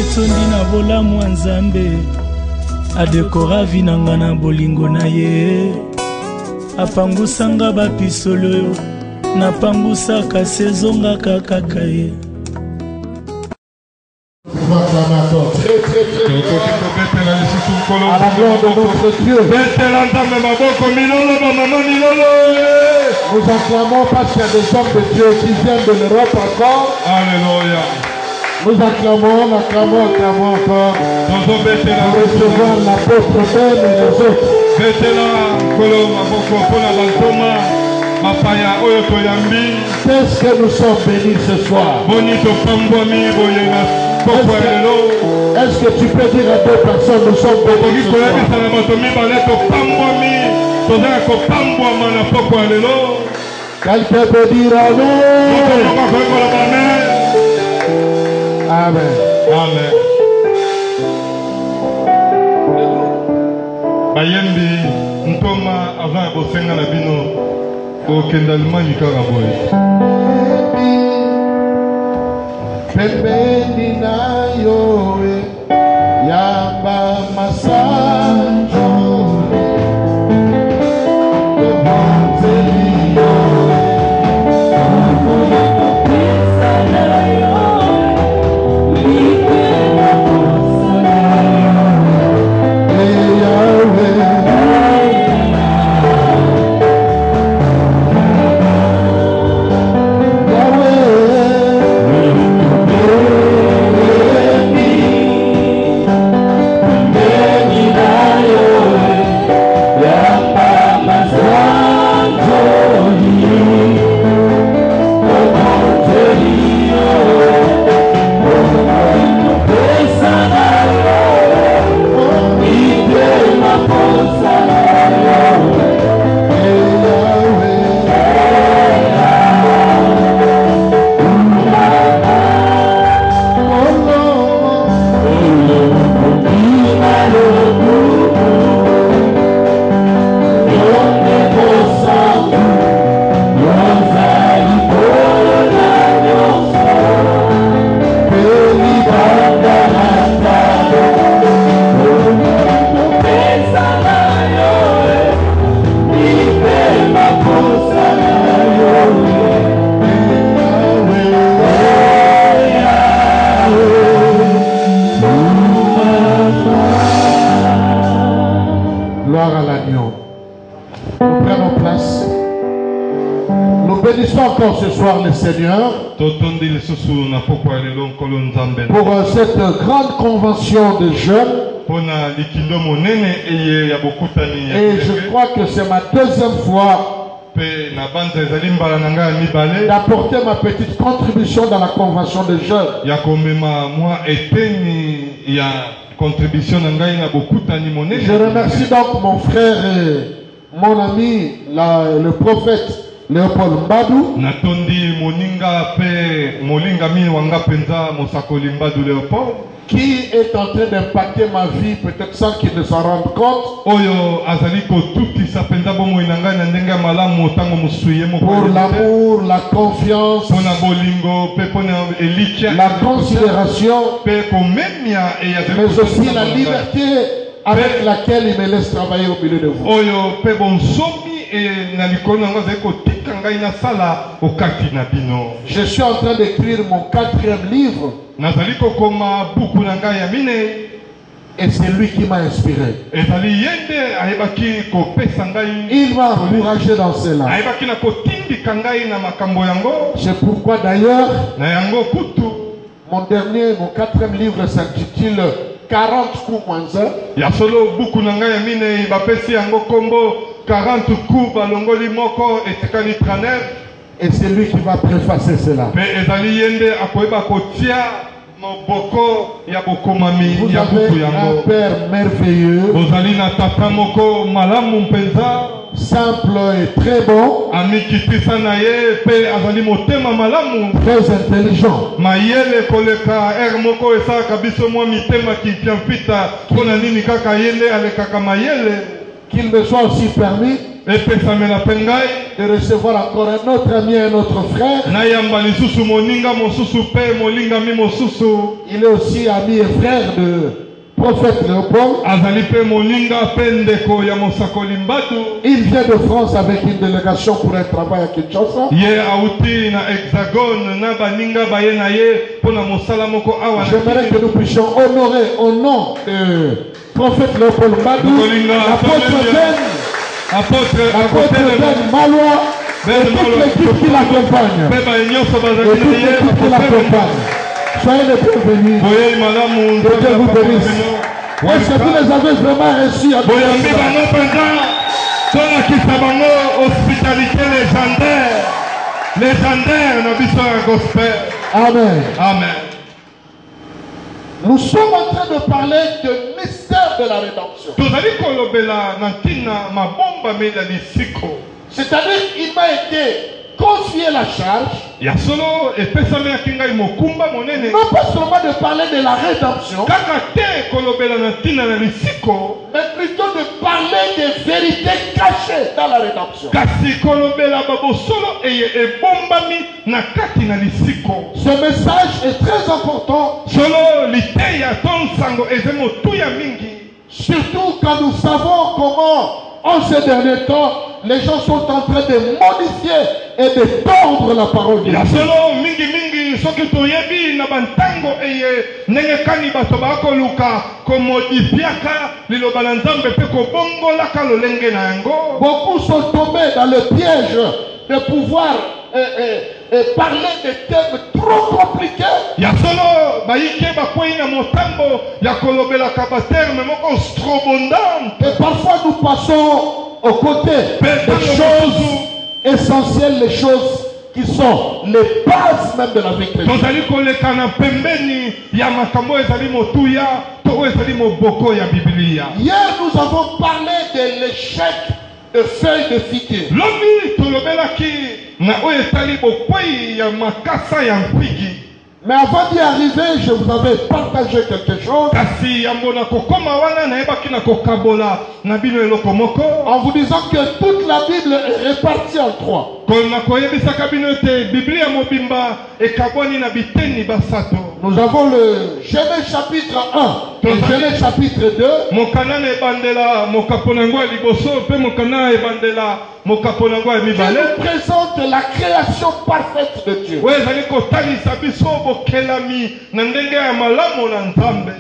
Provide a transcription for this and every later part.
etondi na bolamu ya Nzambe adekora vi na nga na bolingo na ye apangusanga bapisolo napangusaka sezongaka kaka ye. Très très très à la gloire de notre Dieu. Nous acclamons parce qu'il y a des hommes de Dieu qui viennent de l'Europe encore. Alléluia. Nous acclamons encore. Pour recevoir l'apôtre Ben et les autres. Qu'est-ce que nous sommes bénis ce soir? Est-ce que tu peux dire à deux personnes nous sommes bénis ce soir? Quelqu'un peut dire amen. Amen. Amen. Bayembi ntoma avant bosenga na bino o kendalmani kaka boy. Pembeni na yoe yamba masanjo encore ce soir le Seigneur pour cette grande convention de jeunes. Et je crois que c'est ma deuxième fois d'apporter ma petite contribution dans la convention de jeunes. Je remercie donc mon frère et mon ami, le prophète Léopold Mbadou, qui est en train d'impacter ma vie peut-être sans qu'il ne s'en rende compte, pour l'amour, la confiance, la considération, mais aussi la liberté avec laquelle il me laisse travailler au milieu de vous. Je suis en train d'écrire mon 4e livre et c'est lui qui m'a inspiré. Il m'a encouragé dans cela. C'est pourquoi d'ailleurs mon 4e livre s'intitule 40 coups moins 40 coups balongoli moko etikali 39 et c'est lui qui va préfacer cela. Vous avez un père merveilleux, simple et très bon, très intelligent, qu'il me soit aussi permis epesamela mpe ngai de recevoir encore un autre ami, un autre frère. nayamba lisusu moninga mosusu mpe molingami mosusu. Il est aussi ami et frère de prophète Léopold. azali mpe moninga mpe ndeko ya mosakoli Mbatu. Il vient de France avec une délégation pour un travail à Kinshasa. ye auti na Hexagone na baninga baye na ye mpo na mosala moko awa na J'aimerais que nous puissions honorer au nom du prophète Léopold Mbadou, l'apôtre Ben, l'apôtre Ben Malois et toute l'équipe qui l'accompagne. mpe baye nyonso Et bazali toute na ye l'équipe qui l'accompagne. Soyez les bienvenus. boyei malamu Que Dieu vous bénisse. bino. Est-ce que vous les avez vraiment reçus à boyambi bango mpenza tolakisa bango hospitalité légendaire na biso ya gospel. Amen. Amen. Nous sommes en train de parler de mystère de la rédemption. tozali kolobela na ntina mabombami ya lisiko. C'est-à-dire, il m'a été confié la charge, ya solo epesamaki ngai mokumba monene non pas seulement de parler de la rédemption, kaka te kolobela na ntina na lisiko, mais plutôt de parler des vérités cachées dans la rédemption. kasi kolobela babosolo eye ebombami na kati na lisiko. Ce message est très important, solo liteya to nsango eza motuya mingi, surtout quand nous savons comment, en ces derniers temps, les gens sont en train de modifier et de tordre la parole de ya Dieu. solo mingi soki toyebi na bantango eye ndenge kani bato bakoluka komodifiaka liloba na nzambe mpe kobongolaka lolenge na yango. Beaucoup sont tombés dans le piège de pouvoir parler de thèmes trop compliqués. ya solo bayike bakwei na motambo ya kolobelaka baterme moko strobondante. Et parfois nous passons aux côtés des choses essentielles, les choses qui sont les bases même de la vie chrétienne. tozali koleka na pembeni ya makambo ezali motuya to oyo ezali moboko ya Biblia. Hier, nous avons parlé de l'échec de feuilles de figuier. lobi tolobelaki na oyo etali bokwei ya makasa ya mpigi. Mais avant d'y arriver, je vous avais partagé quelque chose kasi yambo na kokoma wana nayebaki na kokabola na bino eloko moko en vous disant que toute la Bible est répartie en trois. na koyebisaka bino ete biblia mobimba ekabwani na biteni basato. Nous avons le Genèse chapitre 1 et Genèse chapitre 2. mokanda na ebandela mokapo na yango ya liboso mpe mokanda na ebandela mokapo na yango ya Qui mibale nous présente la création parfaite de Dieu. oyo ezali kotalisa biso bokelami na ndenge ya malamu na nzambe.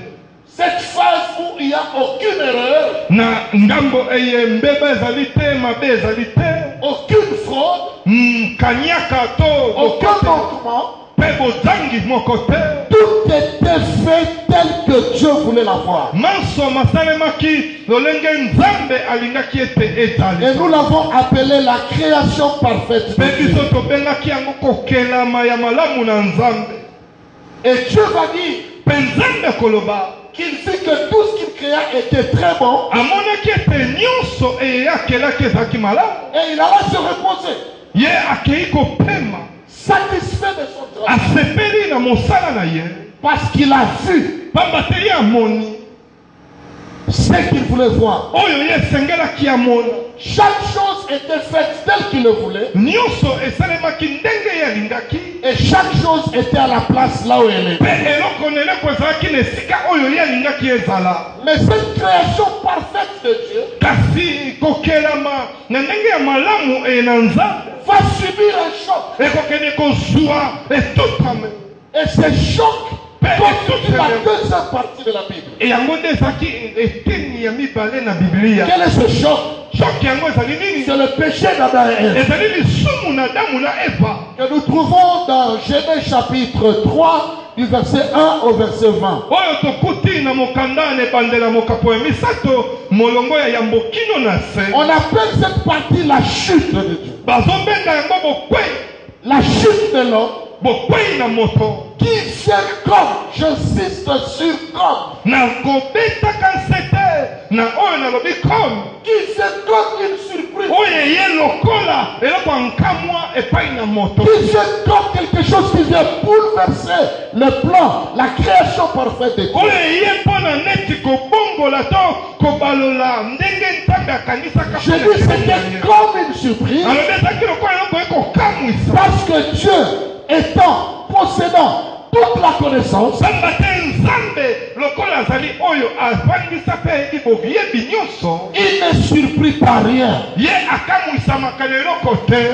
Cette phase où il n'y a aucune erreur, na ngambo eye mbeba ezali te mabe ezali te aucune fraude, kanyaka to aucun bokote manquement. mpe bozangi moko te. Tout était fait tel que Dieu voulait l'avoir. manso masalemaki lolenge nzambe alingaki ete ezali. Et nous l'avons appelé la création parfaite de mpe Dieu. biso tobengaki yango kokelama ya malamu na nzambe. Et Dieu va dire mpe nzambe koloba qu'il vit que tout ce qu'il créa était très bon amonaki ete nyonso eyakelaki ezalaki malamu. et il alla se reposer, ye akei kopema satisfait de son travail, asepeli na mosala na ye parce qu'il a vu pamba te ye amoni ce qu'il voulait voir. oyo ye esengelaki amona. Chaque chose était faite telle qu'il le voulait nyonso esalemaki ndenge ye alingaki et chaque chose était à la place là où elle mpe est. eloko neleko ezalaki na esika oyo ye alingaki ezala. Mais cette création parfaite de Dieu kasi kokelama na ndenge ya malamu na nzambe va subir un choc. ekokende kozwa etutame. Et ce choc constitue la deuxième partie de la Bible. yango nde ezalaki eteni ya mibale na biblia. Quel est ce choc? shoki yango ezali nini? C'est le péché d'Adam et Ève ezali lisumu na adamu na eva que nous trouvons dans Genèse chapitre 3 du verset 1 au verset 20. oyo tokuti na mokanda na ebandela mokapo ya misato molongo ya yambo kino na se. On appelle cette partie la chute de Dieu. bazobenga yango bokwei. La chute de l'homme bokwei na moto qui vient comme, j'insiste sur comme, na kobetaka nsete na oyo nalobi comme qui vient comme une surprise, oyo eye lokola eloko ya nkamwa epai na moto qui vient comme quelque chose qui vient bouleverser le plan, la création parfaite de Dieu. oyo eye mpona neti kobongola kotambola to kobalola ndenge nzambe akanisaka. Je dis c'était comme une surprise. Parce que Dieu étant possédant toute la connaissance, il ne surpris par rien.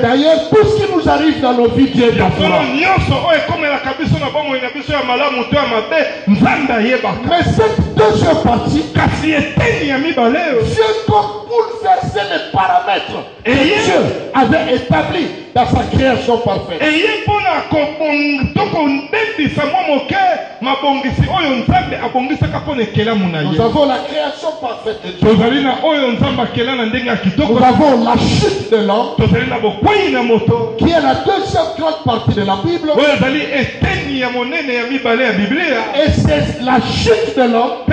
D'ailleurs, tout ce qui nous arrive dans nos vies, Dieu est d'accord. Mais cette deuxième partie, Dieu comme bouleversait les paramètres que Dieu avait établis dans sa création parfaite. Nous avons la création parfaite de Dieu. Nous avons la chute de l'homme, qui est la deuxième grande partie de la Bible. Et c'est la chute de l'homme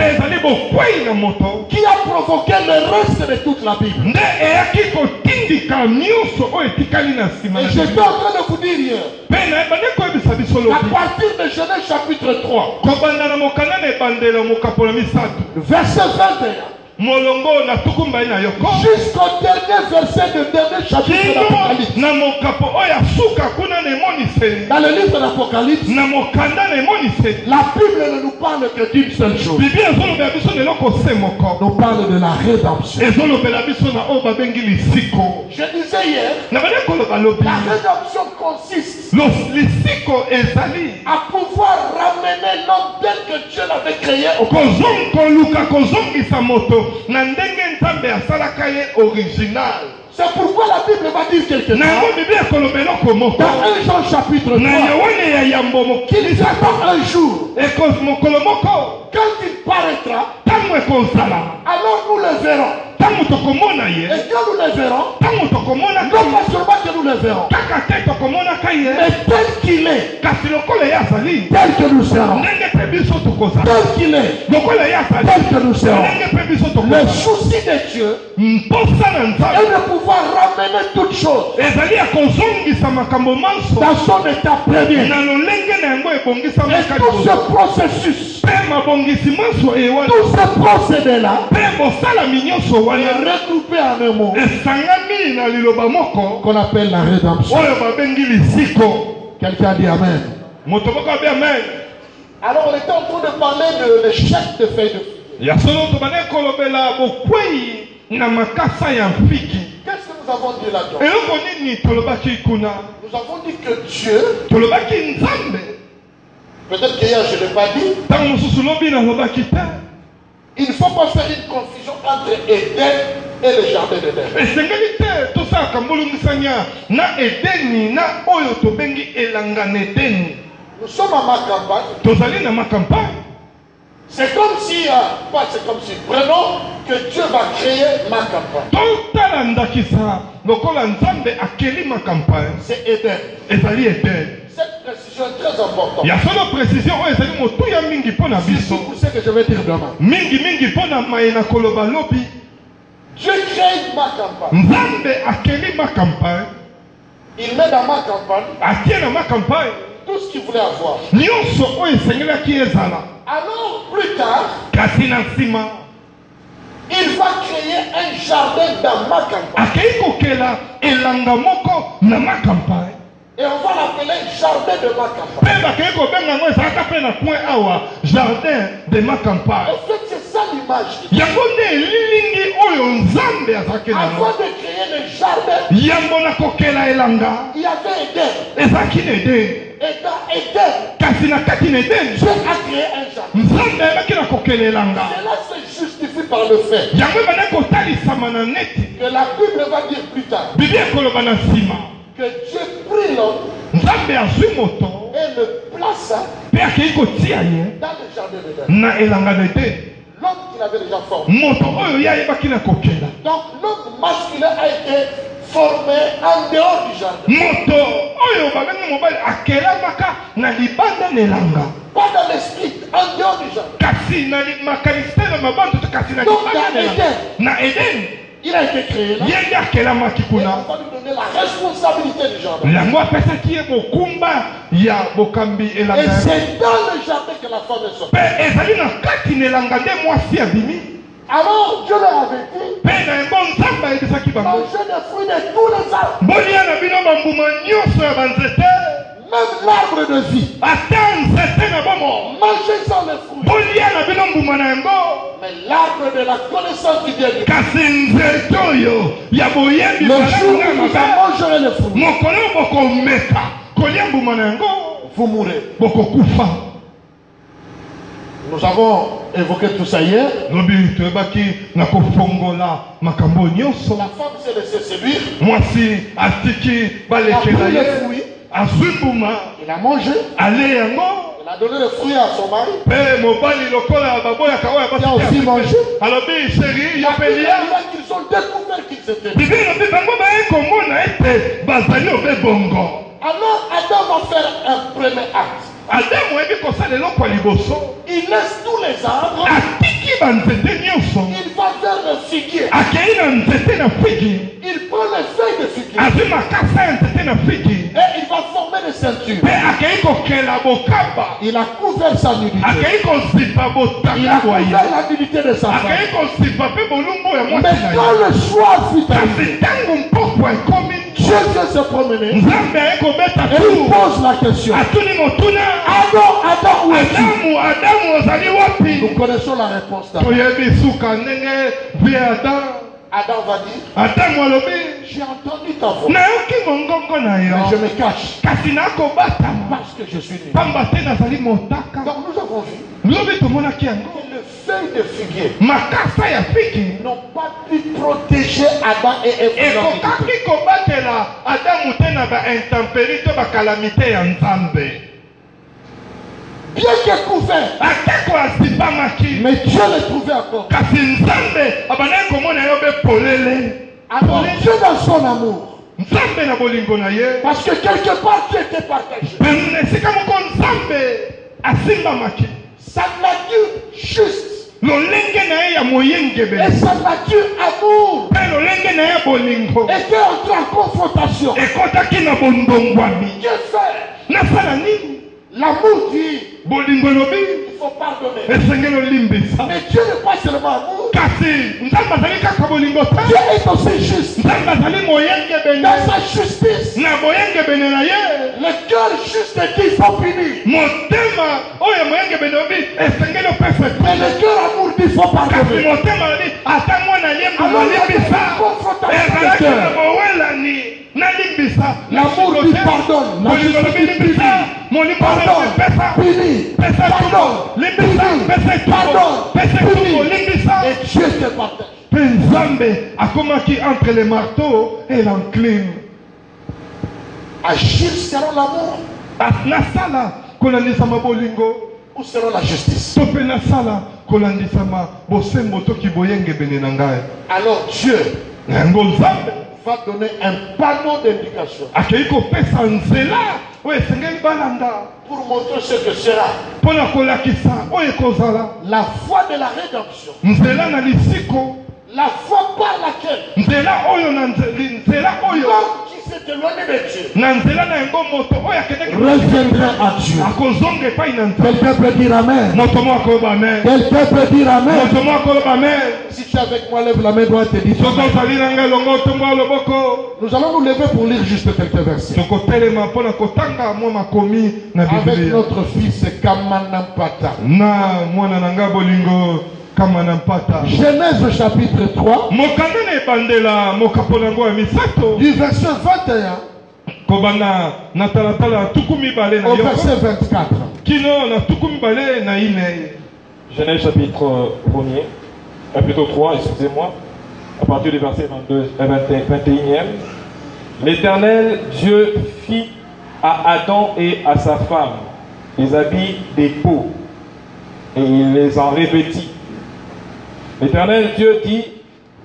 qui a provoqué le reste de toute la Bible. Et je suis en train de vous dire hier, à partir de Genèse chapitre 3, verset 21, jusqu'au dernier verset du dernier chapitre d'Apocalypse. Dans le livre d'Apocalypse, la Bible ne nous parle que d'une seule chose. Nous parle de la rédemption. Je disais hier, la rédemption consiste à pouvoir ramener l'homme tel que Dieu l'avait créé au c'est pourquoi la Bible va dire quelque chose. Dans 1 Jean chapitre 3, qu'il y aura un jour, quand il paraîtra, alors nous le verrons. Et quand nous le verrons, non pas seulement que nous le verrons, mais tel qu'il est, tel que nous serons, tel qu'il est, tel que nous serons. Le souci de Dieu est de pouvoir ramener toutes choses dans son état premier. Et tout ce processus, tout ce procédé-là, est regroupé en un mot qu'on appelle la rédemption. Quelqu'un dit Amen. Alors on était en train de parler de l'échec de feuilles de figuier. Qu'est-ce que nous avons dit là-dedans? Nous avons dit que Dieu, peut-être qu'hier je ne l'ai pas dit, il ne faut pas faire une confusion entre Éden et le jardin d'Éden. Nous sommes à ma campagne. C'est comme si, c'est comme si, prenons que Dieu va créer ma campagne. C'est Éden. Cette précision est très importante. Si vous savez que je vais dire demain. Dieu crée ma campagne. Il met dans ma campagne tout ce qu'il voulait avoir. Alors plus tard, il va créer un jardin dans ma campagne. Et on va l'appeler jardin de ma campagne. En fait, c'est ça l'image. Avant de créer le jardin, il y avait Éden. Et dans Éden, Dieu a créé un jardin. Cela se justifie par le fait que la Bible va dire plus tard que Dieu prit l'homme et le plaça dans le jardin d'Éden. L'homme qu'il avait déjà formé. Donc l'homme masculin a été formé en dehors du jardin. Pas dans l'esprit, en dehors du jardin. Donc dans Éden, il a été créé là. Et on va lui donner la responsabilité du jardin. Et c'est dans le jardin que la femme est sortie. Alors Dieu leur avait dit, mangez des fruits de tous les arbres. Même l'arbre de vie. Mangez-en les fruits. Mais l'arbre de la connaissance du bien et du mal, le jour où vous en mangerez les fruits, vous mourrez. Nous avons évoqué tout ça hier. La femme s'est laissée séduire. Il a pris les fruits. Il a mangé. Il a donné les fruits à son mari. Il a aussi mangé. Ils ont découvert qu'ils étaient. Alors Adam va faire un premier acte. Il laisse tous les arbres. Il va vers le figuier. Il prend les feuilles de figuier. Et il va former des ceintures. Il a couvert sa nudité. Il a couvert la nudité de sa femme. Mais quand le choix fut arrivé, Dieu vient se promener. Et il pose la question. Adam, où es-tu? Nous connaissons la réponse d'Adam. Adam va dire, j'ai entendu ta voix, mais je me cache parce que je suis nul. Donc nous avons vu que les feuilles de figuier n'ont pas pu protéger Adam et Ève. Bien qu'il couvert, mais Dieu les trouvait encore. Alors Dieu dans son amour, parce que quelque part Dieu était partagé, sa nature juste et sa nature amour était entré en confrontation. Dieu fait l'amour dit il faut pardonner. Mais Dieu n'est pas seulement amour. Dieu est aussi juste. Dans sa justice, le cœur juste dit il faut punir. Mais le cœur amour dit il faut pardonner. Alors il y a une confrontation. L'amour dit pardonne. La justice dit punir. Pardonne, punir. Pardonne, et Dieu te partage. Entre les marteaux et l'enclume. Agir selon l'amour ou selon la justice. Alors Dieu va donner un panneau d'indication pour montrer ce que sera la voie de la rédemption, la voie par laquelle l'homme qui s'est éloigné de Dieu reviendrait à Dieu. Quelqu'un peut dire Amen. Quelqu'un peut dire Amen. Si tu es avec moi, lève la main droite et dis nous allons nous lever pour lire juste quelques versets. Avec notre fils Kamanampata. Genèse chapitre 3 du verset 21 au verset 24. Genèse chapitre 1er, plutôt 3, excusez-moi, à partir du verset 21e. L'Éternel Dieu fit à Adam et à sa femme des habits des peaux, et il les en revêtit. L'Éternel Dieu dit,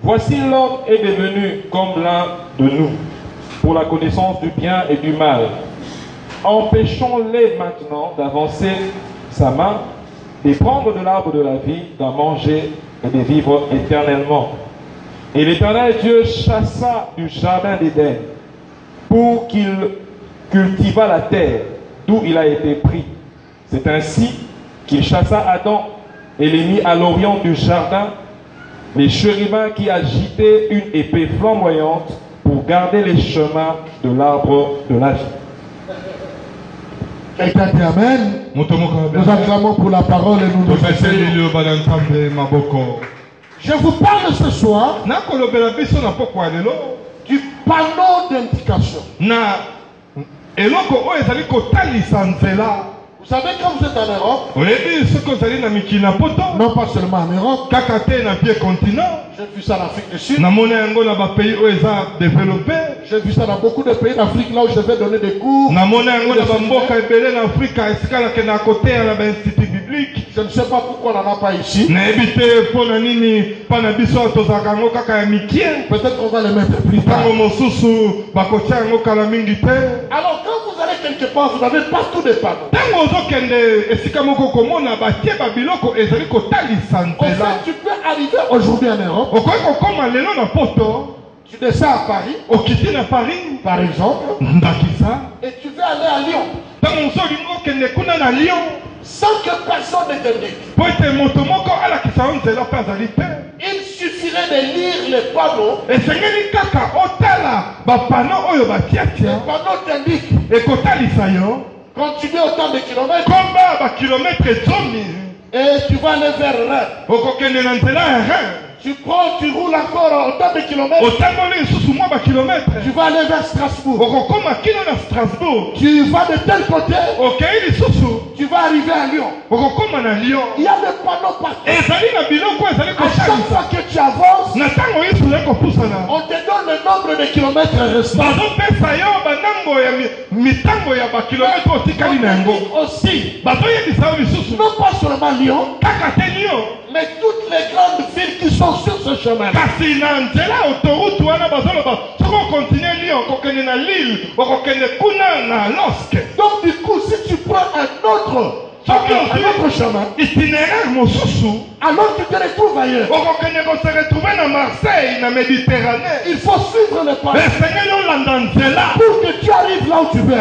voici l'homme est devenu comme l'un de nous, pour la connaissance du bien et du mal. Empêchons-les maintenant d'avancer sa main, de prendre de l'arbre de la vie, d'en manger et de vivre éternellement. Et l'Éternel Dieu chassa du jardin d'Éden pour qu'il cultivât la terre d'où il a été pris. C'est ainsi qu'il chassa Adam et les mit à l'orient du jardin les chérubins qui agitaient une épée flamboyante pour garder les chemins de l'arbre de la vie. Quelqu'un dit Amen. Nous acclamons pour la parole et nous nous Je vous parle ce soir du panneau d'indication. Vous savez, quand vous êtes en Europe, non pas seulement en Europe, j'ai vu ça en Afrique du Sud, j'ai vu ça dans beaucoup de pays d'Afrique, là où je vais donner des cours. Je ne sais pas pourquoi on n'en a pas ici. Peut-être qu'on va les mettre plus tard. Alors quand vous allez quelque part, vous avez partout des panneaux. En fait, tu peux arriver aujourd'hui en Europe. Tu descends à Paris, par exemple, et tu veux aller à Lyon. Sans que personne ne t'indique. Il suffirait de lire les panneaux. Les panneaux t'indiquent. Continue autant de kilomètres. Et tu vas aller vers Rennes. Tu prends, tu roules encore autant de kilomètres. Tu vas aller vers Strasbourg. Tu vas de tel côté. Tu vas arriver à Lyon. Il y a des panneaux partout. À chaque fois que tu avances, on te donne le nombre de kilomètres restants. Aussi, non pas seulement Lyon, mais toutes les grandes villes qui sont sur ce chemin. Donc du coup, si tu prends un autre chemin, alors tu te retrouves ailleurs. Il faut suivre les pas pour que tu arrives là où tu veux.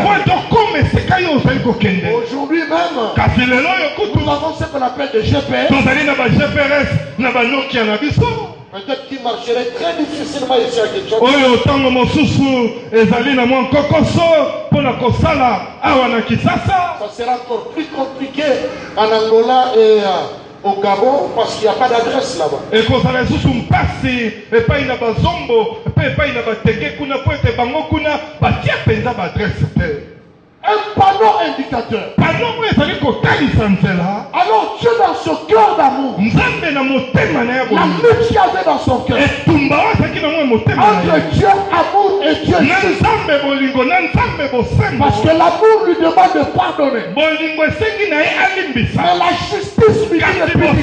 Aujourd'hui même, nous avons ce qu'on appelle des GPS. Peut-être qu'il marcherait très difficilement ici à Kinshasa. Ça sera encore plus compliqué en Angola et au Gabon parce qu'il n'y a pas d'adresse là-bas. Un panneau indicateur. Alors Dieu dans son cœur d'amour, la lutte qu'il avait dans son cœur entre Dieu amour et Dieu juste. Parce que l'amour lui demande de pardonner. Mais la justice lui dit de punir.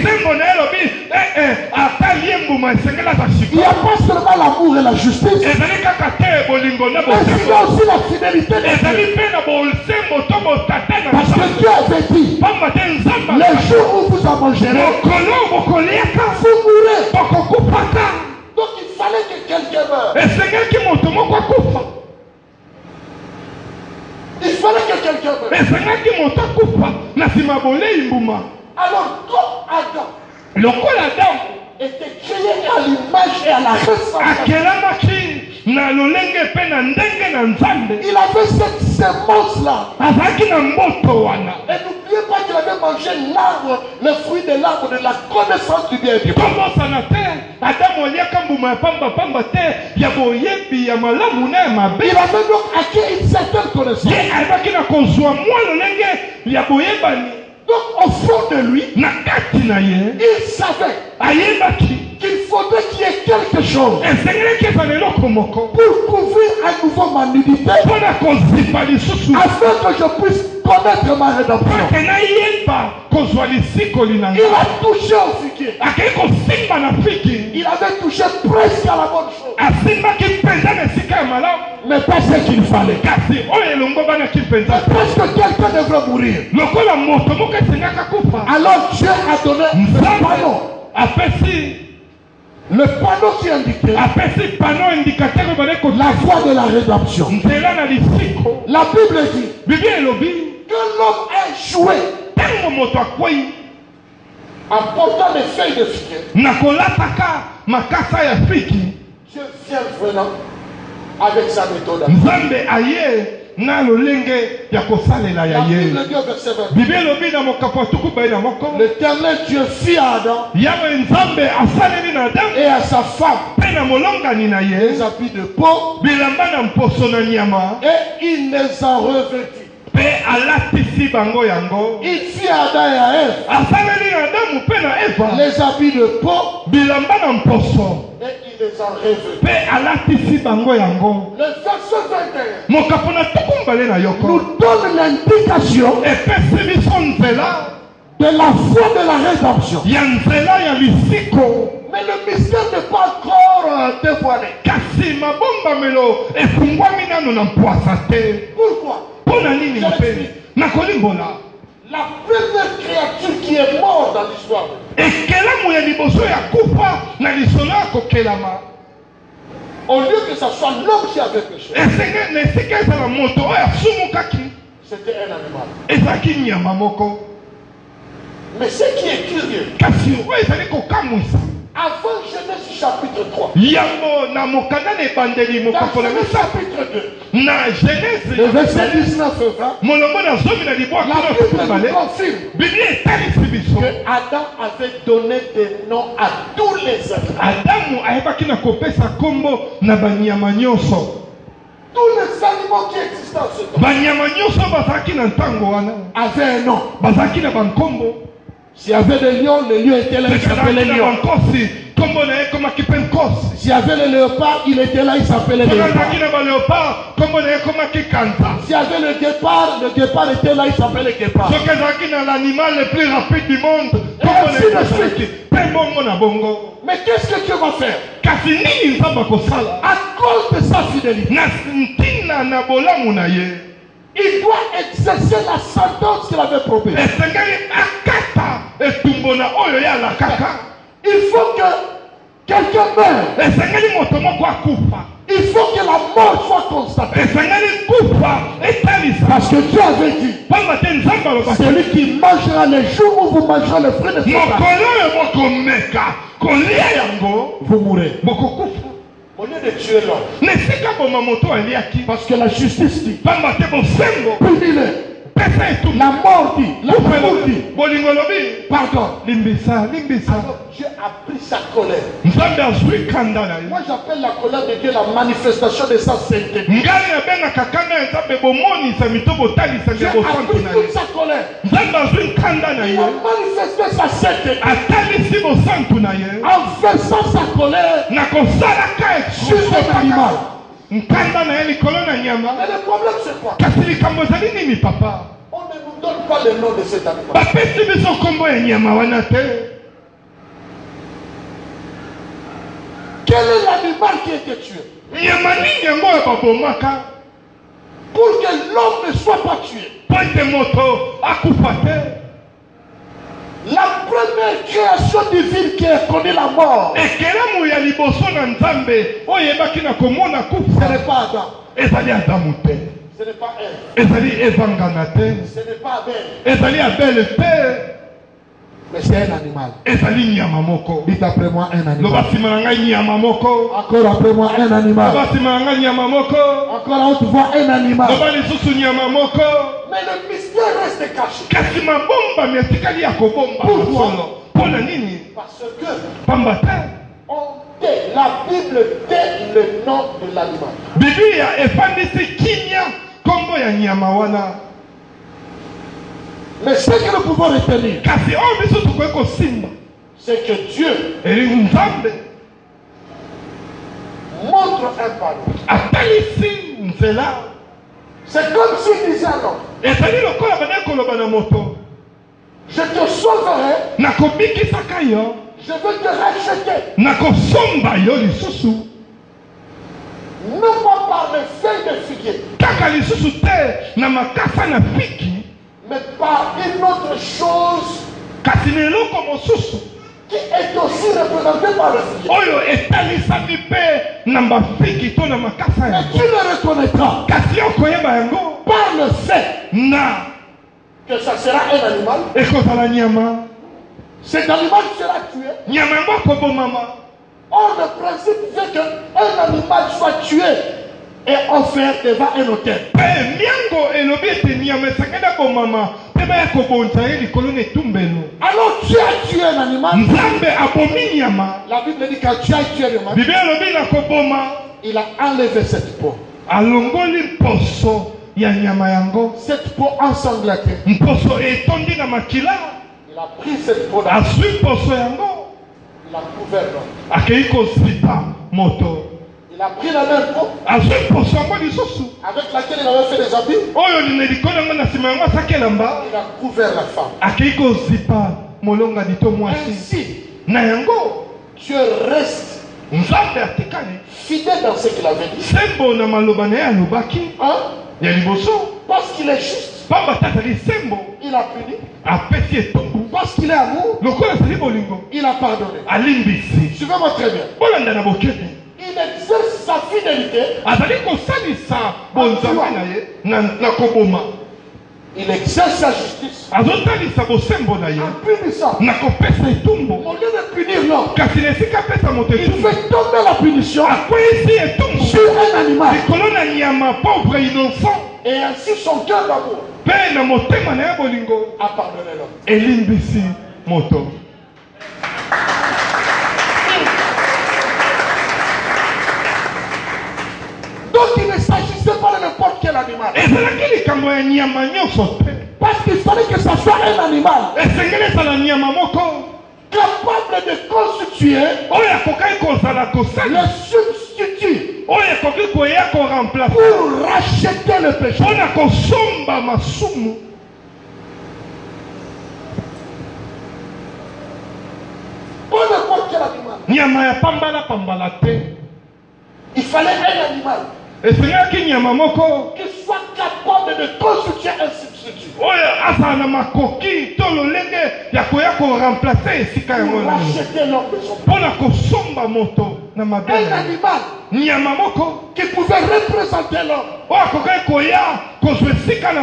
Il n'y a pas seulement l'amour et la justice, mais il y a aussi la fidélité de Dieu. Parce que Dieu avait dit, le jour où vous en mangerez, vous mourrez. Donc il fallait que quelqu'un meure. Il fallait que quelqu'un meure. Alors comme Adam était créé à l'image et à la ressemblance, il avait cette sémence-là. Et n'oubliez pas qu'il avait mangé l'arbre, le fruit de l'arbre de la connaissance du bien et du mal. Il avait donc acquis une certaine connaissance. Donc au fond de lui, il savait qu'il faudrait qu'il y ait quelque chose pour couvrir à nouveau ma nudité, afin que je puisse connaître ma rédemption. Il a touché au figuier. Il avait touché presque à la bonne chose, mais pas ce qu'il fallait. Mais presque quelqu'un devrait mourir. Alors Dieu a donné le panneau. Le panneau qui indiquait la voie de la rédemption. La Bible dit que l'homme a échoué en portant les feuilles de figuier. makasa ya fiki. Dieu vient vraiment avec sa méthode. Nzambe aye na lolenge ya kosalela ya La ye. Bible dit au verset 20. Bible lobi na mokapo tuku bayi na moko. L'Éternel Dieu fit à Adam Yawe Nzambe asaleli na Adam et à sa femme pe na molongani na des ye. habits de peau Bilamba na mposo na nyama. et il les en revêtit. Pe alatisi bango yango. Il fit à Adam et à Ève Asaleli na Adamu pe na Eva. les habits de peau Bilamba na mposo. et il les en revêtit. Pe alatisi bango yango. Le verset 21 Mokapo na tuku mbale na yoko. nous donne l'indication Epesi biso nzela de la foi de la rédemption. ya nzela ya lisiko. Mais le mystère n'est pas encore dévoilé. Kasi mabombamelo efungwami nano na mpwasa te. Pourquoi? Mpo na nini mpe nakolimbola La première créature qui est morte dans l'histoire, ekelamu ya liboso ya kufa na lisolo ya kokelama au lieu que ce soit l'homme qui avait péché, esenge na esika ezala moto oyo asumukaki c'était un animal. ezalaki nyama moko. Mais ce qui est curieux, Kasi oyo ezali kokamwisa avant Genèse chapitre 3, yango na mokanda na ebandeli dans mokapola Genèse misato chapitre 2, na le verset genese 19 et 20, molongo na zomi na libwa la kino Bible tumbale nous confirme biblia etalisi biso que Adam avait donné des noms à tous les animaux. adamu ayebaki na kopesa kombo na banyama nyonso. Tous les animaux qui existaient en ce temps Banyama nyonso bazalaki na ntango wana avaient un nom. bazalaki na bankombo. S'il y avait des lions, le lion était là, il s'appelait na lion. bankosi kombo na ye ekomaki mpe nkosi. S'il y avait le léopard, il était là, il s'appelait soki léopard. azalaki na baleopard kombo na ye ekomaki kanta. S'il y avait le guépard était là, il s'appelait guépard. soki azalaki na l'animal le plus rapide du monde kombo na ye ezalaki mpe bongo na bongo. Mais qu'est-ce que Dieu va faire? kasi nini nzambe akosala À cause de sa fidélité, na ntina na bolamu na ye il doit exercer la sentence qu'il avait promise. esengeli akata etumbo na oyo ye alakaka. Il faut que quelqu'un meure. esengeli moto moko akufa. Il faut que la mort soit constatée. esengeli kufa etalisa Parce que Dieu avait dit, pamba te nzambe alobaki celui qui mangera les jours où vous mangerez le fruit de ce arbre, mokolo oyo bokomeka kolia yango vous mourrez. bokokufa. Au lieu de tuer l'homme, na esika boma moto aliaki parce que la justice dit, pamba te bosembo punis-le. pesa etumbu La mort dit, la mort dit, bolingo lobi pardon. limbisa. Alors Dieu a pris sa colère. nzambe azwi kanda na ye. Moi j'appelle la colère de Dieu la manifestation de sa sainteté. ngai nabengaka kanda ya nzambe bomonisa mito botalisa Dieu nde a bosantu pris na toute ye. sa colère. nzambe azwi kanda na Il ye a manifesté sa sainteté atalisi bosantu na ye en versant sa colère na kosalaka sur un animal. nkanda na ye likolo na nyama. Mais le problème c'est quoi? kasi likambo ezali nini papa? On ne nous donne pas le nom de cet animal. bapesi biso nkombo ya nyama wana te. Quel est l'animal qui a été tué? nyama nini yango oyo babomaka Pour que l'homme ne soit pas tué. po ete moto akufa te. La première création divine qui a connu la mort, ekelamu ya liboso na nzambe oyo eyebaki na komona ce kufa n'est pas Adam, ezali adamu te, ce n'est pas Ève, ezali evangana te, ce n'est pas Abel, ezali abele te, mais c'est un animal. ezali nyama moko. Dites après moi un animal. loba nsima na ngai nyama moko. Encore après moi un animal. loba nsima na ngai nyama moko. Encore à haute voix un animal. loba lisusu nyama moko. Mais le mystère reste caché. kasi mabombami etikali ya kobomba masolo. mpo na nini? Parce que pamba te la Bible tait le nom de l'animal. biblia efandisi kimia nkombo ya nyama wana. Mais ce que nous pouvons retenir, kasi oyo biso tokoki kosimba c'est que Dieu eli nzambe montre un panneau. atalisi nzela. C'est comme s'il disait non, ezali lokola bandaki koloba na moto je te sauverai, nakobikisaka yo, je veux te racheter. nakosomba yo lisusu Non pas par les feuilles de figuier, kaka lisusu te na makasa na piki, mais par une autre chose kasi na eloko mosusu qui est aussi représentée par le figuier. oyo etalisami mpe na bafiki to na makasa Et yango. tu le reconnaîtras kasi okoyeba yango par le fait na que ça sera un animal. ekozala nyama. Cet animal sera tué nyama yango akobomama Or, le principe veut qu'un animal soit tué et offert devant un autel. Alors tu as tué un animal. La Bible dit quand tu as tué un animal, il a enlevé cette peau. Cette peau ensanglantée. Il a pris cette peau là. Il a couvert l'homme. Il a pris la même peau avec laquelle il avait fait des habits. Il a couvert la femme. Ainsi, Dieu reste fidèle dans ce qu'il avait dit. Hein? Parce qu'il est juste. Il a puni. Parce qu'il est amour. Il a pardonné. Suivez-moi très bien. Il exerce sa fidélité. Il exerce sa justice. En punissant. Au lieu de punir l'homme, il fait tomber la punition sur un animal. Et ainsi son cœur d'amour a pardonné l'homme. Donc il ne s'agissait pas de n'importe quel animal. Parce qu'il fallait que ça soit un animal capable de constituer le substitut pour racheter le péché. Pas n'importe quel animal. Il fallait un animal qui soit capable de constituer un substitut. Racheter l'homme de son péché. Un animal qui pouvait représenter l'homme,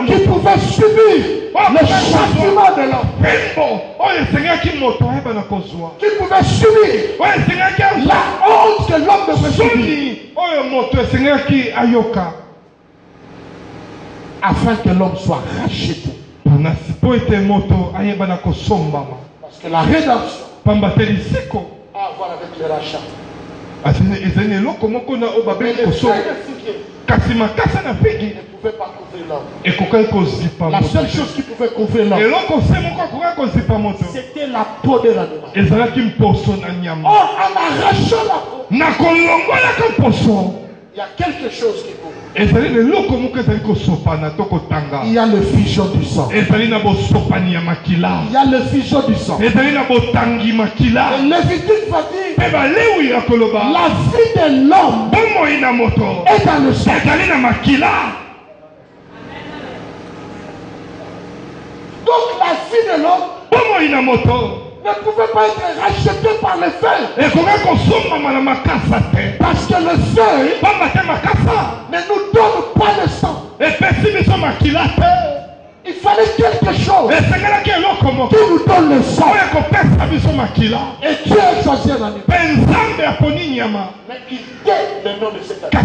qui pouvait subir le châtiment de l'homme, qui pouvait subir la honte que l'homme devait subir, afin que l'homme soit racheté. Parce que la rédemption a à voir avec le rachat. Ne pouvait pas couvrir l'homme. La seule chose qui pouvait couvrir l'homme, c'était la peau de l'animal. Or, en arrachant la peau, il y a quelque chose qui couvre. Il y a le fusion du sang. Il y a le fusion du sang. Et Lévitique va dire la vie de l'homme est dans le sang. Donc la vie de l'homme ne pouvait pas être racheté par le feu. Parce que le feu ne nous donne pas le sang. Il fallait quelque chose qui nous donne le sang. Et Dieu a choisi un animal. Mais il dit le nom de cet animal.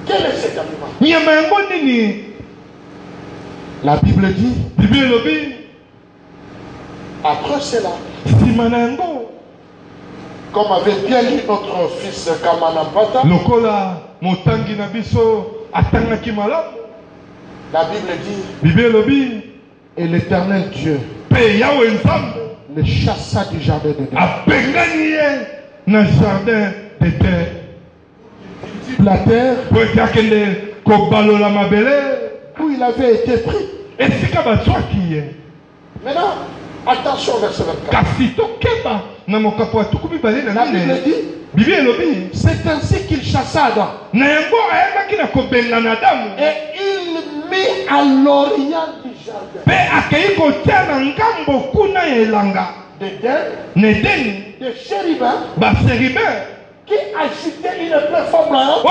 Quel est cet animal? La Bible dit, après cela, comme avait bien dit notre fils Kamanampata, la Bible dit, et l'Éternel Dieu le chassa du jardin de terre. La terre où il avait été pris. Maintenant, attention au verset 24. La Bible dit, c'est ainsi qu'il chassa Adam. Et il mit à l'orient du jardin de chérubins qui agitait une plaie flamboyante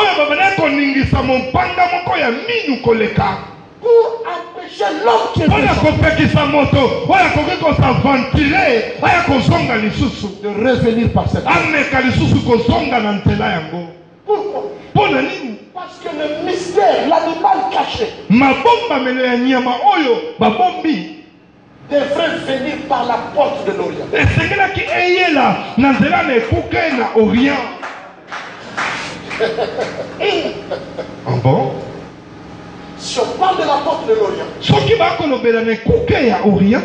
pour empêcher protéger l'homme qui est mpona méchant. kopekisa moto oyo akoki kosaventile aya kozonga lisusu De revenir par cette voie. ameka lisusu kozonga na nzela yango. Pourquoi? mpona nini? Parce que le mystère, l'animal caché, mabombamelo ya nyama oyo babombi devrait venir par la porte de l'Orient. esengelaki eyela na nzela na ekuke na orient. Ah bon? Si on parle de la porte de l'Orient, soki bakolobela na ekuke ya orient,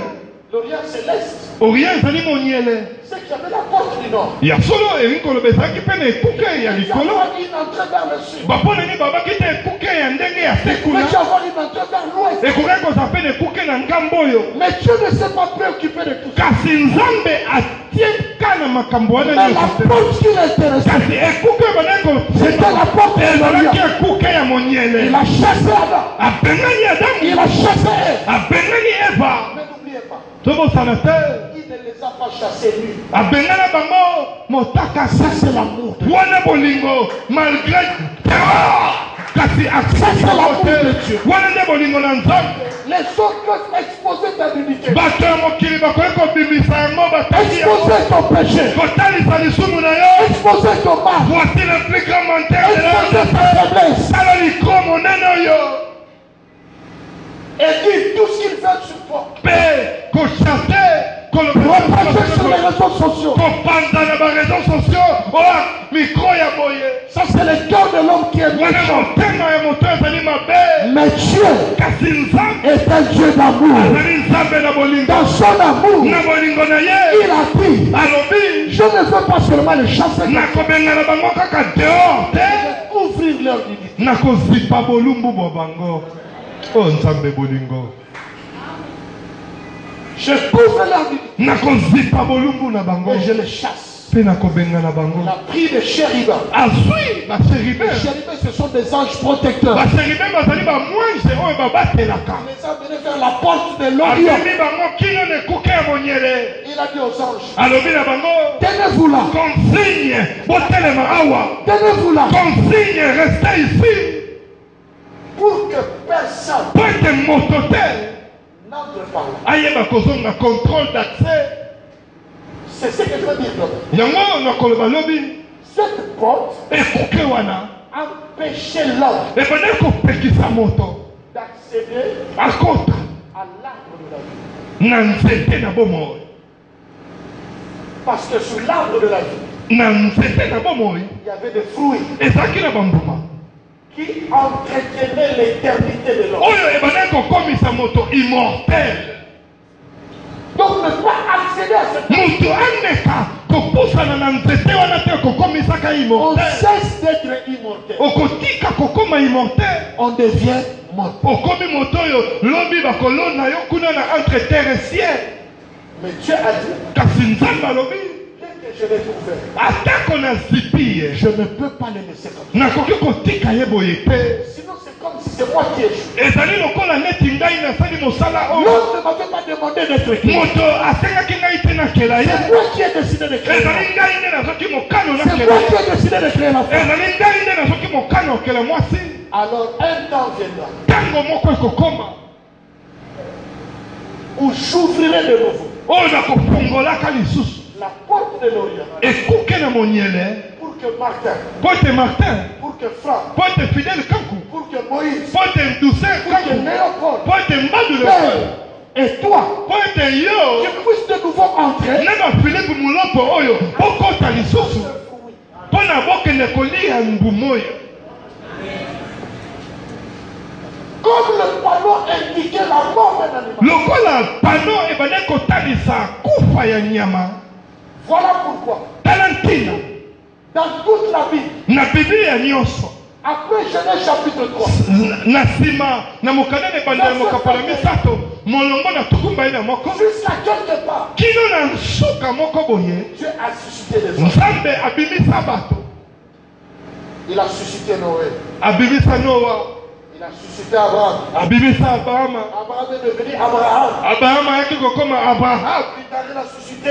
l'Orient c'est l'Est. orient ezali moniele C'est qu'il y avait la porte du Nord. ya solo elingi koloba ezalaki mpe na ekuke ya Il y likolo. avait une entrée vers le sud. bapona nini babaki te ekuke ya ndenge ya Mais sekuna il y avait une entrée vers l'ouest. ekokaki kozala mpe na ekuke na ngambo oyo. Mais Dieu ne s'est pas préoccupé de tout ça. kasi nzambe atie ka na makambo wana Mais la nyonso te. porte qui l'intéressait, kasi ekuke ebandaki c'était la porte de ezalaki l'Orient. ekuke ya moniele. Il a chassé Adam. abengani adamu, Il a chassé Ève. abengani eva. Mais n'oubliez pas, tobosana te, il ne les a pas chassés lui. abengana bango motaka. Ça c'est l'amour. de Dieu. wana bolingo malgré terreur kasi aksango te. wana nde bolingo na nzambe. Les autres peuvent exposer ta nudité. bato ya mokili bakoki kobimisa yango bataki yango Exposer ton péché. kotalisa lisumu na yo. Exposer ton mal. voici le plus grand menteur de Exposer la ta faiblesse. tala likolo monene oyo Et dire tout ce qu'ils veulent sur toi. mpe kochate Repartir sur les réseaux sociaux. kopanza na bareseau sociaux oyo mikro ya boye. Ça c'est le cœur de l'homme qui est wana méchant. motema ya moto ezali mabe. Mais Dieu kasi nzambe est un Dieu d'amour. azali nzambe na bolingo. Dans son amour, na bolingo na il ye a dit, alobi je ne veux pas seulement les chasser, nakobengana bango kaka dehors te, mais couvrir leur nudité. nakozipa bolumbu bwa bango. o nzambe bolingo, Je couvre leur nudité nakozipa bolumbu na bango et je les chasse. mpe nakobengana bango. Il a pris des chérubins. azwi basheribe. Les chérubins, ce sont des anges protecteurs. basheribe bazali bamwange oyo babatelaka. Il les a menés vers la porte de l'Orient. abimi bango kino na ekuke ya monyele. Il a dit aux anges, alobi na bango tenez-vous là, consigne botelema awa, tenez-vous là, consigne reste ici pour que personne po ete moto te n'entre par là. ayeba kozonga contrôle d'accès. C'est ce que je veux dire. donc. yango nakoloba lobi Cette porte ekuke wana empêchait l'homme ebandaki kopekisa moto d'accéder akota à l'arbre de la vie. na nzete na bomoi. Parce que sous l'arbre de la vie, na nzete na bomoi il y avait des fruits ezalaki na bambuma qui entretenaient l'éternité de l'homme. oyo ebandaki kokomisa moto immortel. Donc ne pas accéder à cette porte. moto andeka kopusana na nzete wana te kokomisaka On immortel. cesse d'être immortel. okotika kokoma immortel. On devient mortel. okomi moto oyo lobi bakolona yo kuna na entre terre et ciel. Mais Dieu a dit, kasi nzambe alobi dès que je l'ai trouvé, atako na zipi ye je ne peux pas le laisser comme ça. nakoki kotika ye boye te. Sinon c'est comme si c'est moi qui ai joué. ezali lokola neti ngai nasali mosala oyo L'homme ne m'avait pas demandé d'être écrit. moto asengaki ngai te nakela ye. C'est moi qui ai décidé de créer. ezali ngai nde nazoki mokano C'est nakela moi ye. qui ai décidé de créer la femme. ezali ngai nde nazoki mokano okela mwasi. Alors un temps viendra ntango moko ekokoma où j'ouvrirai de nouveau oyo nakofungolaka lisusu la porte de l'Orient ekuke na moniele pour que Martin, po ete martin, pour que Franck, po ete fidele kanku, pour que Moïse, po ete nduse pour que kanku, Léopold, po ete mbadule Père et toi, po ete que yo puisse de nouveau entrer na bafilipe mulopo oyo okota lisusu mpo na bokende kolia mbumu oyo. comme le panneau indiquait la mort d'un animal. lokola pano ebandaki kotalisa kufa ya nyama. Voilà pourquoi, tala ntina dans toute la Bible, na biblia nyonso après Genèse chapitre 3, na nsima na mokanda na ebanda ya mokapola misato molongo na tuku mbai na moko jusqu'à quelque part, kino na nsuka moko boye Dieu a suscité des hommes. nzambe abimisa bato. Il a suscité Noé, abimisa noa, il a suscité Abraham. abimisa abrahama. Abraham est devenu Abraham. abrahama ayaki kokoma abraham. Plus tard, il a suscité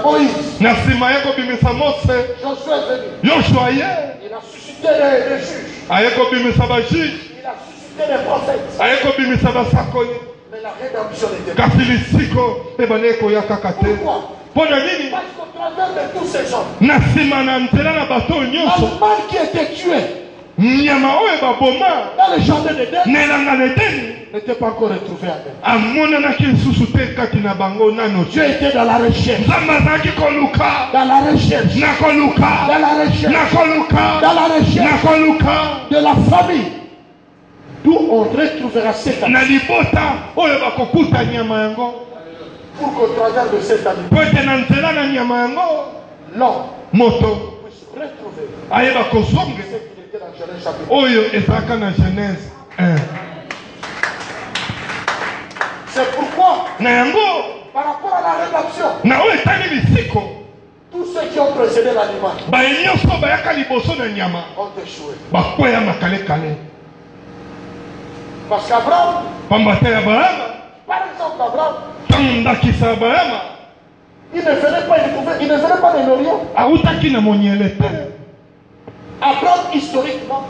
Moïse. na nsima ye kobimisa mose. Josué est venu. yoshua ye Il a suscité les juges. aye kobimisa bajuge. Il a suscité C'était des prophètes. Mais la rédemption n'était pas. Pourquoi? Parce qu'au travers de tous ces gens, l'animal l'animal qui était tué dans le jardin d'Éden n'était pas encore retrouvé à Dieu. Dieu était dans la recherche. Dans la recherche. Dans la recherche. Dans la recherche de la famille. D'où on retrouvera cet animal. Pour qu'au travers de cet animal, l'homme puisse retrouver ce qu'il était dans Genèse chapitre 1. C'est pourquoi, par rapport à la rédemption, tous ceux qui ont précédé l'animal ont échoué. Parce qu'Abraham, par exemple, Abraham, il ne venait pas de l'Orient. Abraham, historiquement,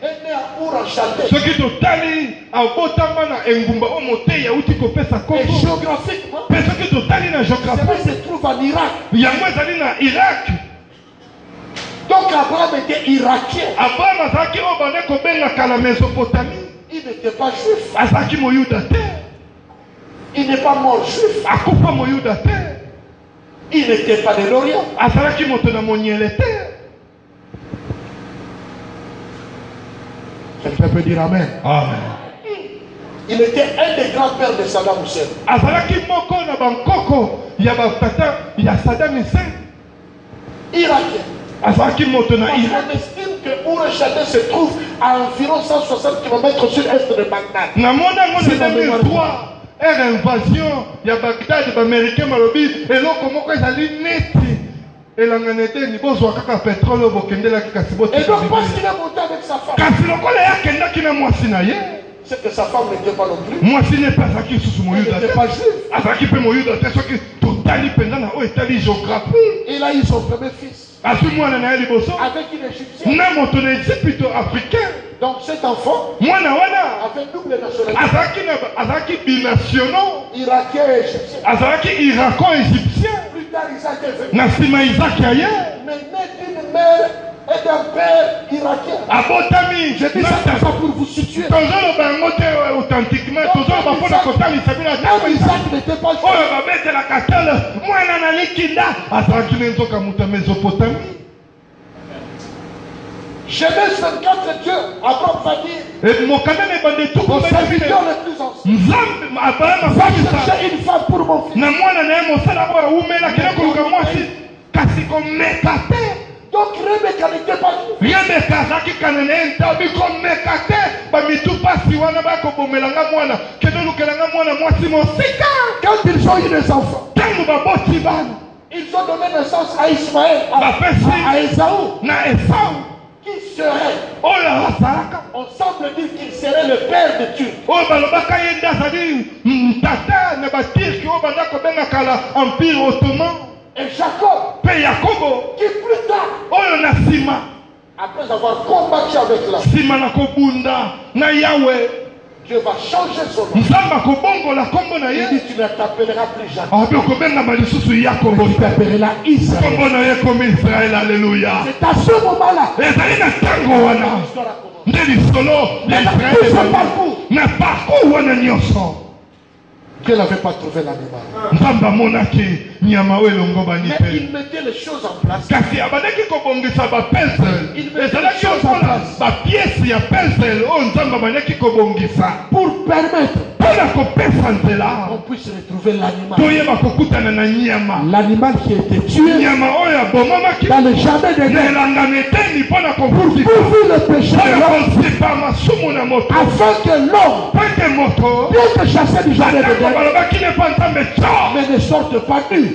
est né à Ur en Chaldée. Et géographiquement, il se trouve en Irak. Donc Abraham était irakien. Il n'était pas juif. Il n'est pas mort juif. Il n'était pas de l'Orient. Quelqu'un peut dire Amen. Amen. Il était un des grands-pères de Saddam Hussein. Irakien. Parce qu'on estime que Ur el-Chaldée se trouve à environ 160 km sud-est de Bagdad. Invasion, il y a Bagdad, les Américains, et là, comment ils allaient net. Et là, on était niveau de pétrole, et donc, parce qu'il est monté avec sa femme, c'est que sa femme n'était pas non plus. Moi, si n'est pas ça qui est elle n'était pas juif. Et là, ils ont premier fils. Avec une Égyptienne. Donc cet enfant avait double nationalité. Irakien et égyptien. Plus tard, Isaac est venu. Mais né d'une mère et d'un père irakien. Je dis ça pour vous situer. Donc Isaac n'était pas Genèse 24, Dieu, Abraham va dire au serviteur le plus ancien, va chercher une femme pour mon fils. Donc Rebecca n'était pas quand ils ont eu des enfants, ils ont donné naissance à Ismaël, à Esaü, qui serait, on semble dire qu'il serait le père de Dieu. Et Jacob, qui plus tard, après avoir combattu avec l'âme, Dieu va changer son nom. Il dit tu ne t'appelleras plus Jacob. Tu t'appelleras Israël. Alléluia. C'est à ce moment-là. Dieu n'avait pas trouvé l'animal. Mais il mettait les choses en place. Il mettait les choses en place pour permettre qu'on puisse retrouver l'animal. L'animal qui était tué dans le jardin d'Éden pour couvrir le péché de l'homme, afin que l'homme, bien que chassé du jardin d'Éden, mais ne sorte pas nu.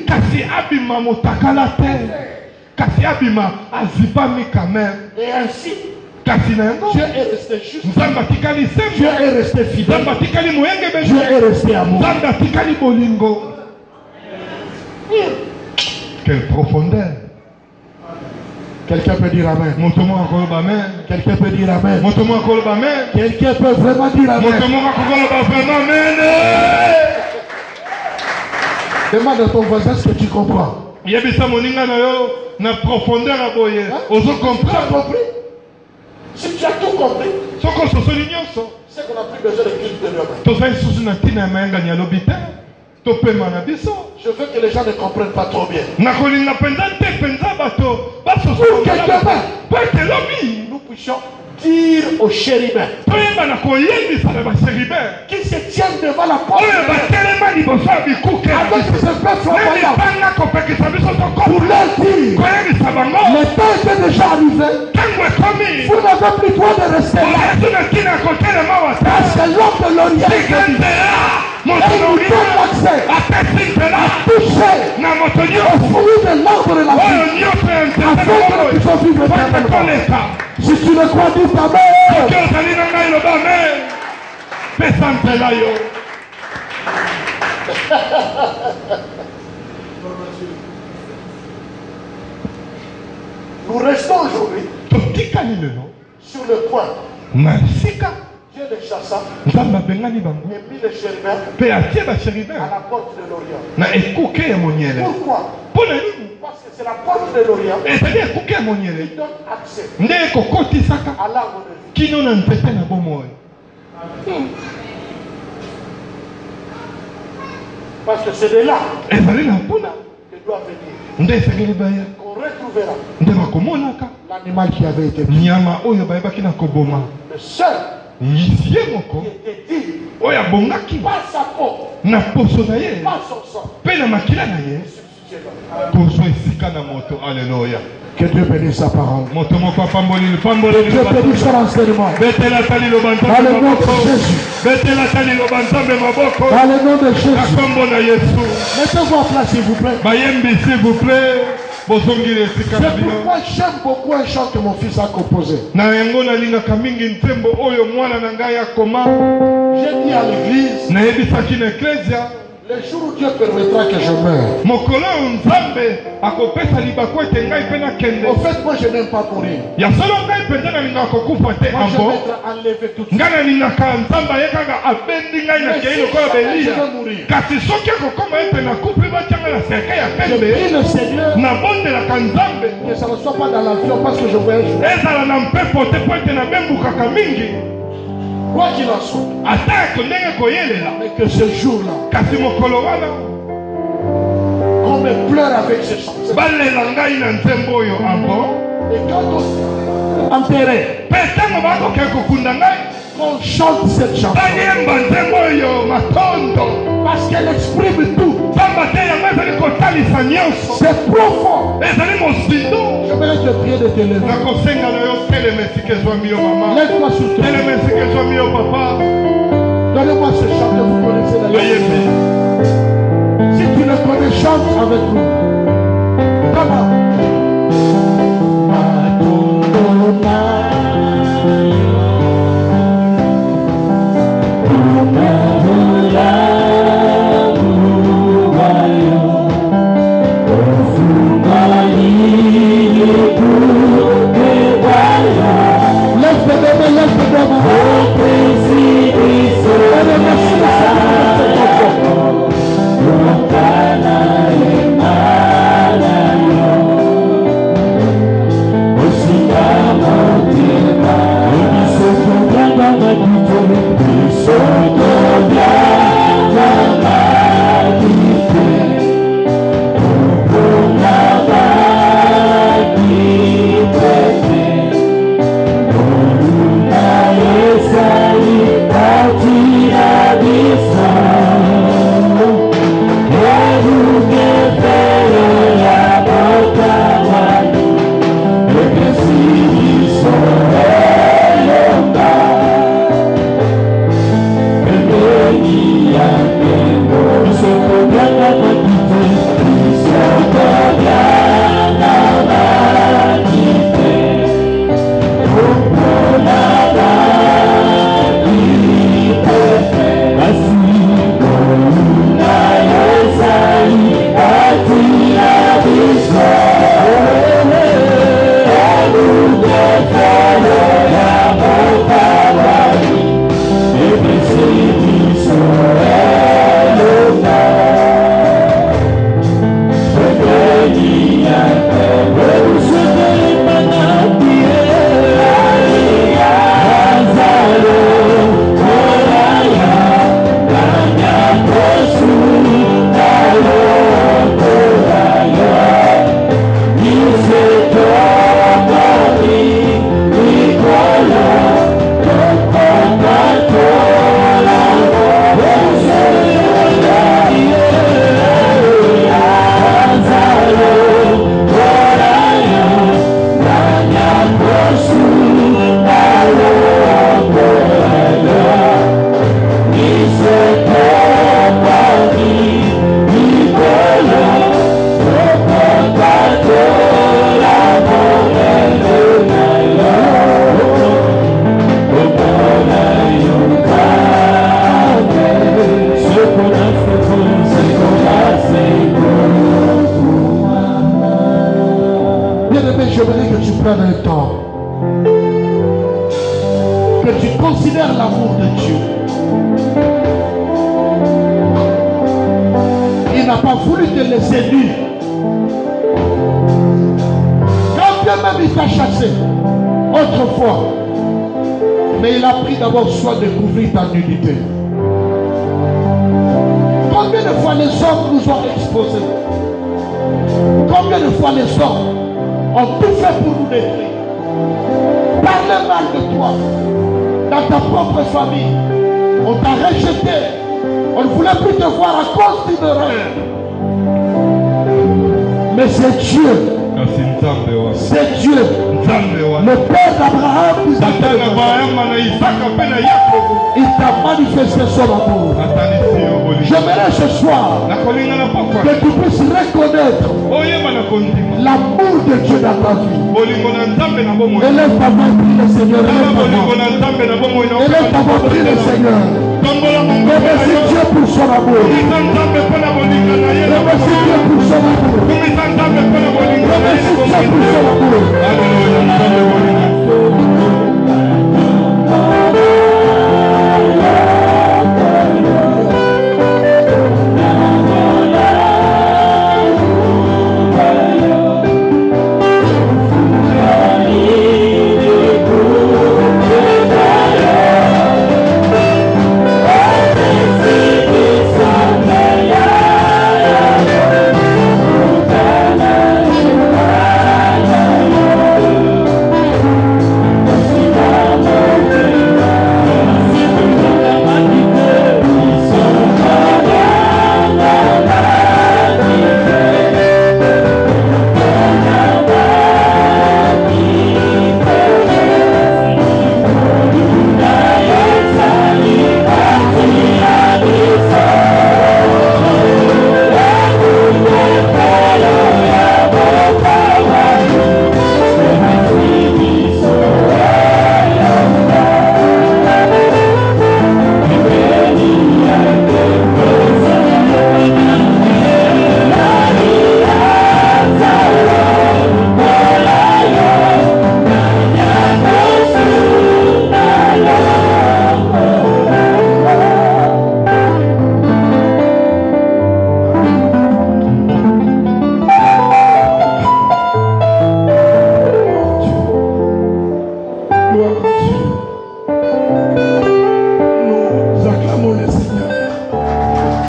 Et ainsi, Dieu est resté juste. Dieu est resté fidèle. Dieu est resté amoureux. Quelle profondeur. Quelqu'un peut dire Amen. Quelqu'un peut dire Amen. Quelqu'un peut vraiment dire Amen. Demande à ton voisin ce que tu comprends. Na profondeur à boyer. Oso Tu as comprendre. compris? Si tu as tout compris, Soko sosoli nyonso. c'est qu'on n'a plus besoin de culte de l'homme. Tozali susu na tina ya mayanga ya lobite. Topema na biso. Je veux que les gens ne comprennent pas trop bien. Nakolinga penza te penza bato. Baso Pour quelqu'un, Pour que lobi. nous puissions dire aux chérubins Toyeba na koyebisa na bachérubin. qui se tiennent devant la porte Oyo batelema liboso ya bikuke. avec ces espèces flamboyantes Nebipanga kopekisa biso pour toko. leur dire Koyebisa bango. le temps était déjà arrivé. Tango ekomi. Vous n'avez plus droit de rester là. Oyesu na tina kotelema wata. Parce que l'homme de l'Orient est venu. Sikandela. Et Moto il na nous donne olima. l'accès Apesi nzela. à toucher Na moto au nyonso. fruit de l'arbre de la vie. Oyo nyonso ya nzete Afin que nous puissions vivre éternellement. koleka. Si tu le crois, dis Amen. Soki ozali na ngai loba amen. Pesa nzela yo. Nous restons aujourd'hui Totikali lelo. sur le point. Na sika. Dieu les chassa Nzambe abengani bango. et mit les chérubins Mpe atie à bachérubin. la porte de l'Orient. Na ekuke ya monyele. Pourquoi? Mpo na nini? Parce que c'est la porte de l'Orient Ezali ekuke ya monyele. qui donne accès Nde ekokotisaka à l'arbre de vie. kino na nzete na bomoi. Parce que c'est de là Ezali na mpuna. que doit venir. Nde esengeli baya. Qu'on retrouvera Nde bakomonaka. l'animal qui avait été pris. Nyama oyo bayebaki na koboma. Le seul Ye moko. qui était dit Oyo abongaki. par sa peau, Na poso na ye. par son sang, Mpe na makila na ye. substitué l'homme. kozwa esika na moto. Alleluya. Que Dieu bénisse sa parole. Moto moko apamboli Que lipamboli Dieu bénisse son enseignement. betela tali loba Dans nzambe le nom de maboko. Jésus. Betela tali loba nzambe maboko. Dans le nom de Na Jésus. kombo na Yesu. Mettez-vous en place, s'il vous plaît. Bayembi s'il vous plaît. Bozongili esika na C'est bino. pourquoi j'aime beaucoup un chant que mon fils a composé. Na yango nalingaka mingi ntembo oyo mwana na ngai akoma. J'ai dit à l'église, Nayebisaki na eklesia. le jour où Dieu permettra que je meure. Mokolo oyo nzambe akopesa libako ete ngai mpe nakende. Au fait, moi, je n'aime pas mourir. Ya solo ngai mpenza nalingaka kokufa te Moi, je ambo. vais être enlevé tout de suite. Ngai nalingaka nzambe aye kaka abendi ngai na kei lokola Je belia. vais mourir. Kasi soki akokoma ete nakufi batianga na serke ya Je pembe. prie le Seigneur Nabondelaka nzambe. que ça ne soit pas dans l'avion parce que je voyage. ezala na mpepo te po ete nabembukaka mingi. Quoi qu'il en soit, Atako ndenge koyelela. mais que ce jour-là, Kasi mokolo wana qu'on me pleure avec ce chant. balela ngai na nzembo oyo ambo. Et quand on enterré, Mpe ntango bakokea kokunda ngai. qu'on chante cette chanson, Bayemba nzembo oyo matondo. parce qu'elle exprime tout. Pamba te yango ezali kotalisa nyonso. C'est profond. Ezali mosindo. J'aimerais te prier de te lever. nakosenga na yo telema esika ezwami yo mama. Lève-toi sur toi. Telema esika ezwami yo papa. Donnez-moi ce chant que vous connaissez d'ailleurs. Bayembi. Si tu le connais, chante avec nous. Comment? Love. j'aimerais que tu prennes un temps, que tu considères l'amour de Dieu. Il n'a pas voulu te laisser nu. Quand bien même il t'a chassé autrefois, mais il a pris d'abord soin de couvrir ta nudité. Combien de fois les hommes nous ont exposés? Combien de fois les hommes ont tout fait pour nous détruire? Parler mal de toi dans ta propre famille. On t'a rejeté. On ne voulait plus te voir à cause d'une erreur. Mais c'est Dieu. C'est Dieu. Le Père d'Abraham il t'a manifesté son amour. J'aimerais ce soir que tu puisses reconnaître l'amour de Dieu dans ta vie. Élève ta main, prie le Seigneur. Élève ta main, prie le Seigneur. Remercie Dieu pour son amour. Remercie Dieu pour son amour. Remercie Dieu pour son amour.